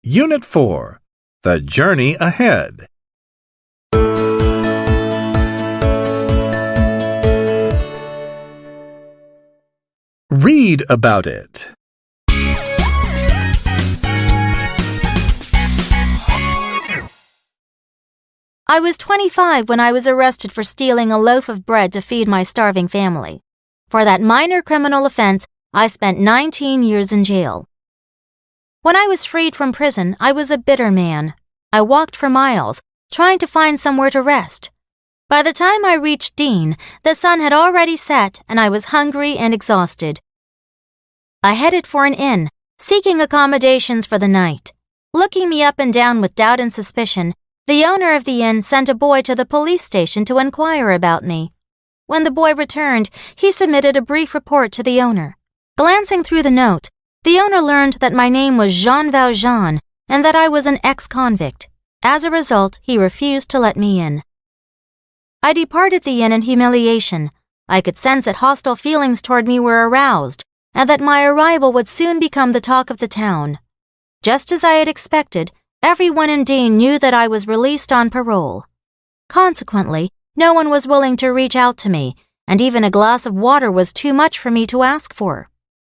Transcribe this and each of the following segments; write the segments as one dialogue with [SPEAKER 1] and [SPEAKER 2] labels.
[SPEAKER 1] Unit 4. The Journey Ahead. Read about it.
[SPEAKER 2] I was 25 when I was arrested for stealing a loaf of bread to feed my starving family. For that minor criminal offense, I spent 19 years in jail. When I was freed from prison, I was a bitter man. I walked for miles, trying to find somewhere to rest. By the time I reached Dean, the sun had already set and I was hungry and exhausted. I headed for an inn, seeking accommodations for the night. Looking me up and down with doubt and suspicion, the owner of the inn sent a boy to the police station to inquire about me. When the boy returned, he submitted a brief report to the owner. Glancing through the note, the owner learned that my name was Jean Valjean and that I was an ex-convict. As a result, he refused to let me in. I departed the inn in humiliation. I could sense that hostile feelings toward me were aroused and that my arrival would soon become the talk of the town. Just as I had expected, everyone in Dean knew that I was released on parole. Consequently, no one was willing to reach out to me, and even a glass of water was too much for me to ask for.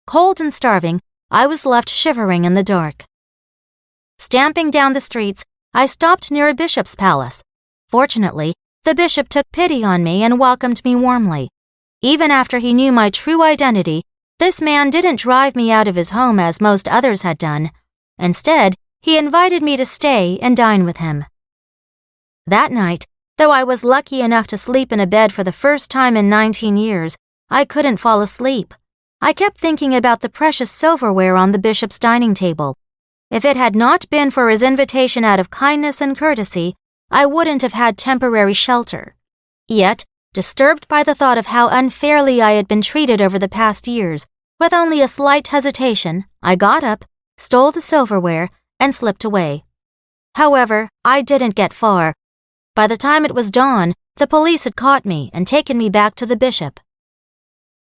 [SPEAKER 2] Cold and starving, I was left shivering in the dark. Stamping down the streets, I stopped near a bishop's palace. Fortunately, the bishop took pity on me and welcomed me warmly. Even after he knew my true identity, this man didn't drive me out of his home as most others had done. Instead, he invited me to stay and dine with him. That night, though I was lucky enough to sleep in a bed for the first time in 19 years, I couldn't fall asleep. I kept thinking about the precious silverware on the bishop's dining table. If it had not been for his invitation out of kindness and courtesy, I wouldn't have had temporary shelter. Yet, disturbed by the thought of how unfairly I had been treated over the past years, with only a slight hesitation, I got up, stole the silverware, and slipped away. However, I didn't get far. By the time it was dawn, the police had caught me and taken me back to the bishop.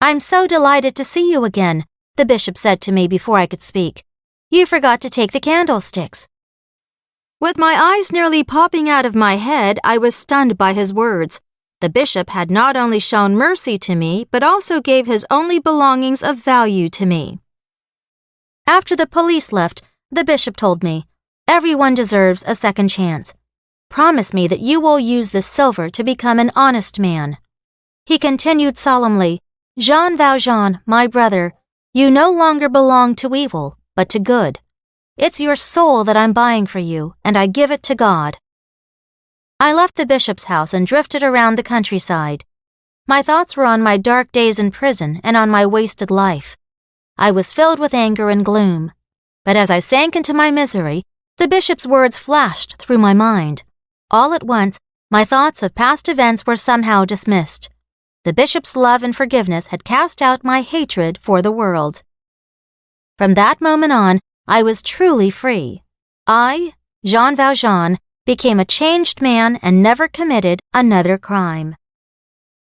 [SPEAKER 2] "I'm so delighted to see you again," the bishop said to me before I could speak. "You forgot to take the candlesticks." With my eyes nearly popping out of my head, I was stunned by his words. The bishop had not only shown mercy to me, but also gave his only belongings of value to me. After the police left, the bishop told me, "Everyone deserves a second chance. Promise me that you will use this silver to become an honest man." He continued solemnly, "Jean Valjean, my brother, you no longer belong to evil, but to good. It's your soul that I'm buying for you, and I give it to God." I left the bishop's house and drifted around the countryside. My thoughts were on my dark days in prison and on my wasted life. I was filled with anger and gloom. But as I sank into my misery, the bishop's words flashed through my mind. All at once, my thoughts of past events were somehow dismissed. The bishop's love and forgiveness had cast out my hatred for the world. From that moment on, I was truly free. I, Jean Valjean, became a changed man and never committed another crime.